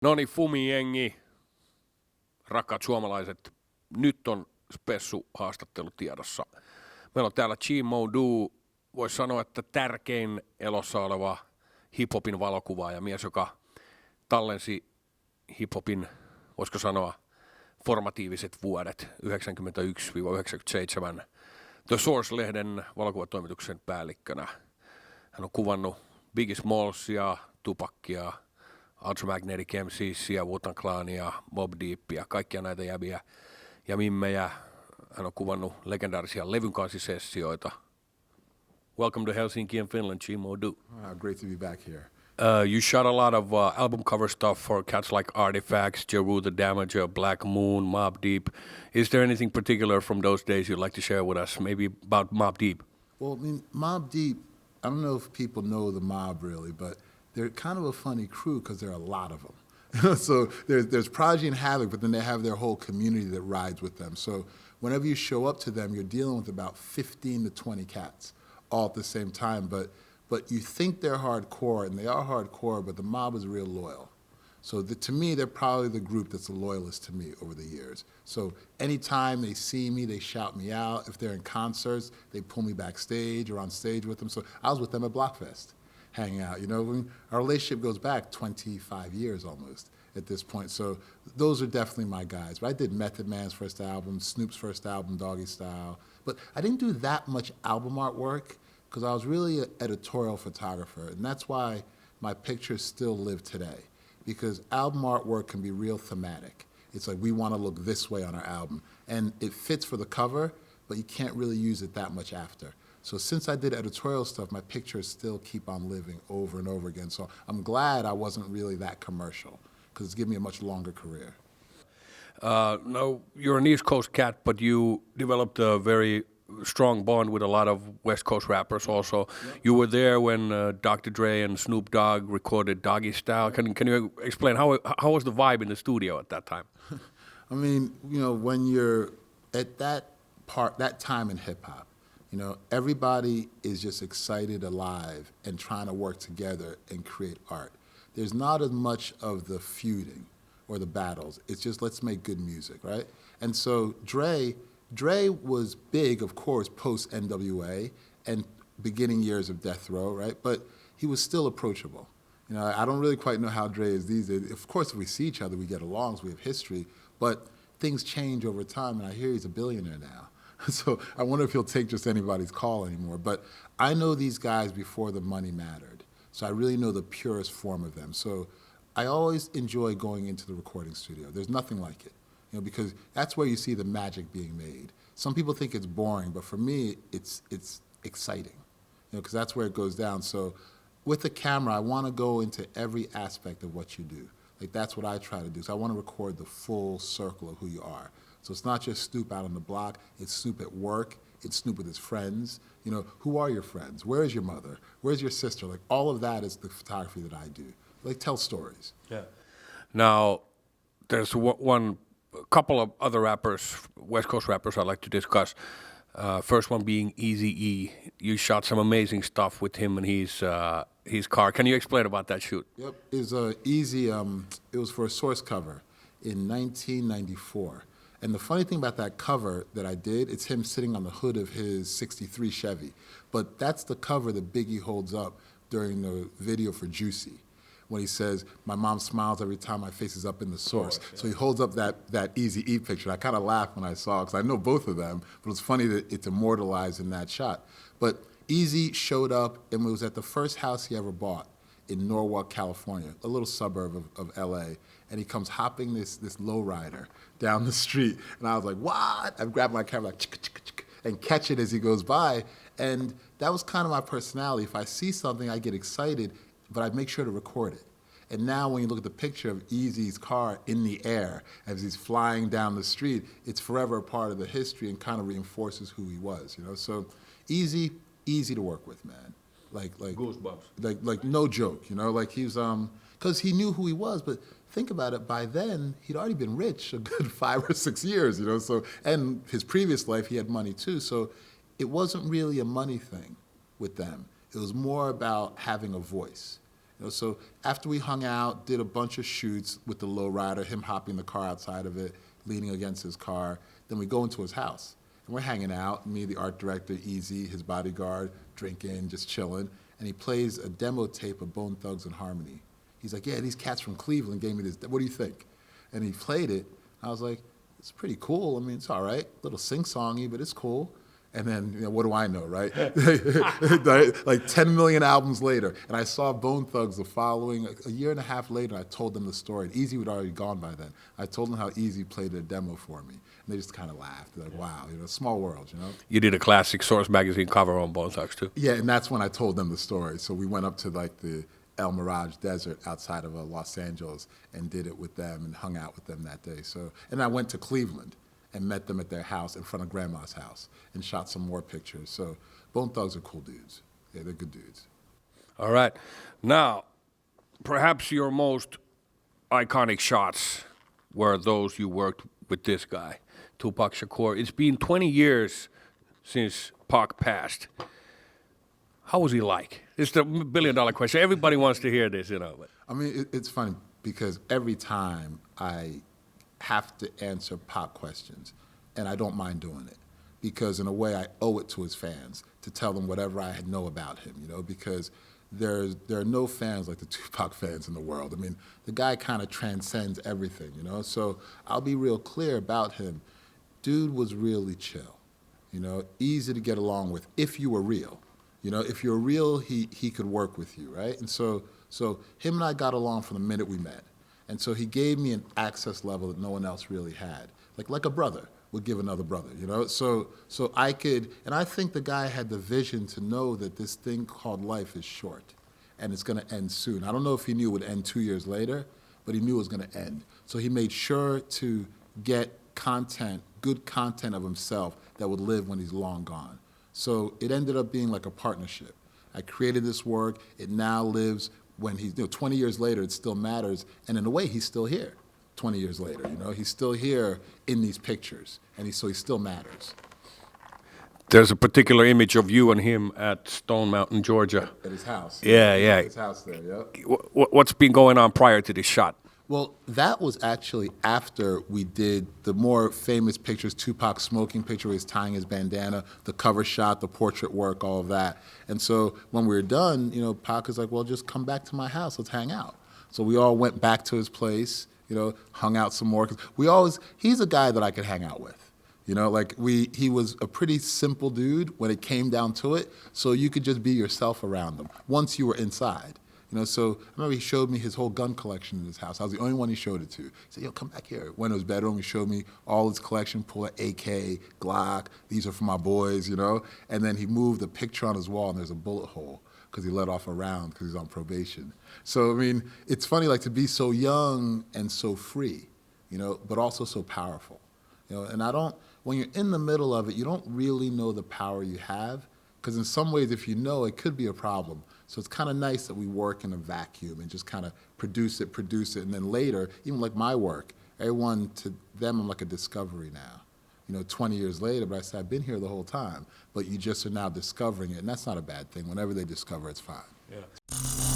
Noni FUM.FI, rakkaat suomalaiset, nyt on spessu haastattelu tiedossa. Meillä on täällä Chi Modun, voisi sanoa, että tärkein elossa oleva hiphopin valokuvaaja, mies, joka tallensi hiphopin, voisiko sanoa, formatiiviset vuodet 91-97 The Source-lehden valokuvatoimituksen päällikkönä. Hän on kuvannut Biggie Smallsia, Tupacia, Ultramagnetic MC:sia, Wu-Tang Clania, Mobb Deepia, kaikkia näitä jäbiä ja mimmejä. Hän on kuvannut legendaarisia levyn kansisessioita. Welcome to Helsinki and Finland, Chi Modu. Great to be back here. You shot a lot of album cover stuff for cats like Artifacts, Jeru the Damager, Black Moon, Mobb Deep. Is there anything particular from those days you'd like to share with us, maybe about Mobb Deep? Well, I mean, Mobb Deep, I don't know if people know the mob really, but they're kind of a funny crew because there are a lot of them. So there's Prodigy and Havoc, but then they have their whole community that rides with them. So whenever you show up to them, you're dealing with about 15 to 20 cats all at the same time. But you think they're hardcore, and they are hardcore, but the mob is real loyal. So to me, they're probably the group that's the loyalist to me over the years. So anytime they see me, they shout me out. If they're in concerts, they pull me backstage or on stage with them. So I was with them at Blockfest, hanging out. You know, our relationship goes back 25 years almost at this point. So those are definitely my guys. But I did Method Man's first album, Snoop's first album, Doggystyle. But I didn't do that much album artwork because I was really an editorial photographer. And that's why my pictures still live today. Because album artwork can be real thematic. It's like, we want to look this way on our album. And it fits for the cover, but you can't really use it that much after. So since I did editorial stuff, my pictures still keep on living over and over again. So I'm glad I wasn't really that commercial, because it's given me a much longer career. Now, you're an East Coast cat, but you developed a very strong bond with a lot of West Coast rappers also. Yep. You were there when Dr. Dre and Snoop Dogg recorded Doggystyle. Can you explain how was the vibe in the studio at that time? I mean, you know, when you're at that time in hip hop, you know, everybody is just excited, alive, and trying to work together and create art. There's not as much of the feuding or the battles. It's just, let's make good music, right? And so Dre was big, of course, post-NWA and beginning years of Death Row, right? But he was still approachable. You know, I don't really quite know how Dre is these days. Of course, if we see each other, we get along, so we have history. But things change over time, and I hear he's a billionaire now. So I wonder if he'll take just anybody's call anymore. But I know these guys before the money mattered. So I really know the purest form of them. So I always enjoy going into the recording studio. There's nothing like it. You know, because that's where you see the magic being made. Some people think it's boring, but for me, it's exciting. You know, because that's where it goes down. So with the camera, I want to go into every aspect of what you do. Like, that's what I try to do. So I want to record the full circle of who you are. So it's not just Snoop out on the block, it's Snoop at work, it's Snoop with his friends. You know, who are your friends? Where is your mother? Where's your sister? Like, all of that is the photography that I do. Like, tell stories. Yeah. Now, there's one couple of other rappers, West Coast rappers I'd like to discuss. First one being Eazy-E. You shot some amazing stuff with him and his car. Can you explain about that shoot? Yep, it was Eazy. It was for a Source cover in 1994. And the funny thing about that cover that I did, it's him sitting on the hood of his '63 Chevy. But that's the cover that Biggie holds up during the video for Juicy, when he says, "My mom smiles every time my face is up in the Source." Yeah. So he holds up that Eazy-E picture. I kind of laughed when I saw it, because I know both of them, but it's funny that it's immortalized in that shot. But Eazy showed up and was at the first house he ever bought in Norwalk, California, a little suburb of LA. And he comes hopping this lowrider down the street. And I was like, what? I grabbed my camera, like, and catch it as he goes by. And that was kind of my personality. If I see something, I get excited, but I make sure to record it. And now when you look at the picture of Eazy's car in the air as he's flying down the street, it's forever a part of the history and kind of reinforces who he was, you know? So easy to work with, man. Like goosebumps. Like no joke, you know? Like he's, because he knew who he was, but think about it, by then, he'd already been rich a good 5 or 6 years, you know? So, and his previous life, he had money too, so it wasn't really a money thing with them. It was more about having a voice. You know, so after we hung out, did a bunch of shoots with the lowrider, him hopping the car outside of it, leaning against his car. Then we go into his house. And we're hanging out, me, the art director, Eazy, his bodyguard, drinking, just chilling. And he plays a demo tape of Bone Thugs and Harmony. He's like, yeah, these cats from Cleveland gave me this. What do you think? And he played it. I was like, it's pretty cool. I mean, it's all right. A little sing-songy, but it's cool. And then, you know, what do I know, right? Like 10 million albums later. And I saw Bone Thugs the following, a year and a half later, I told them the story. And Eazy had already gone by then. I told them how Eazy played a demo for me. And they just kind of laughed. They're like, wow, you know, small world, you know? You did a classic Source magazine cover on Bone Thugs too. Yeah, and that's when I told them the story. So we went up to like the El Mirage Desert outside of Los Angeles and did it with them and hung out with them that day. So, and I went to Cleveland and met them at their house in front of Grandma's house and shot some more pictures. So Bone Thugs are cool dudes. Yeah, they're good dudes. All right. Now, perhaps your most iconic shots were those you worked with this guy, Tupac Shakur. It's been 20 years since Pac passed. How was he like? It's the billion-dollar question. Everybody wants to hear this, you know. But. I mean, it's funny because every time I have to answer Pac questions, and I don't mind doing it, because in a way I owe it to his fans to tell them whatever I know about him, you know, because there are no fans like the Tupac fans in the world. I mean, the guy kind of transcends everything, you know, so I'll be real clear about him. Dude was really chill, you know, easy to get along with if you were real. You know, if you're real, he could work with you, right? And so him and I got along from the minute we met. And so he gave me an access level that no one else really had. Like a brother would give another brother, you know? So I could, and I think the guy had the vision to know that this thing called life is short and it's gonna end soon. I don't know if he knew it would end 2 years later, but he knew it was gonna end. So he made sure to get content, good content of himself that would live when he's long gone. So it ended up being like a partnership. I created this work, it now lives when he's, 20 years later, it still matters. And in a way, he's still here 20 years later, you know? He's still here in these pictures, and so he still matters. There's a particular image of you and him at Stone Mountain, Georgia. At his house. Yeah. At his house there, yep. What's been going on prior to this shot? Well, that was actually after we did the more famous pictures, Tupac smoking picture where he's tying his bandana, the cover shot, the portrait work, all of that. And so when we were done, you know, Pac was like, well, just come back to my house, let's hang out. So we all went back to his place, you know, hung out some more. 'Cause he's a guy that I could hang out with. You know, like he was a pretty simple dude when it came down to it, so you could just be yourself around him once you were inside. You know, so I remember he showed me his whole gun collection in his house. I was the only one he showed it to. He said, yo, come back here. Went in his bedroom, he showed me all his collection, pulled an AK, Glock, these are for my boys, you know? And then he moved a picture on his wall and there's a bullet hole because he let off a round because he's on probation. So, I mean, it's funny, like, to be so young and so free, you know, but also so powerful. You know, and when you're in the middle of it, you don't really know the power you have, because in some ways, if you know, it could be a problem. So it's kind of nice that we work in a vacuum and just kind of produce it, and then later, even like my work, everyone, to them, I'm like a discovery now. You know, 20 years later, but I said, I've been here the whole time, but you just are now discovering it, and that's not a bad thing. Whenever they discover, it's fine. Yeah.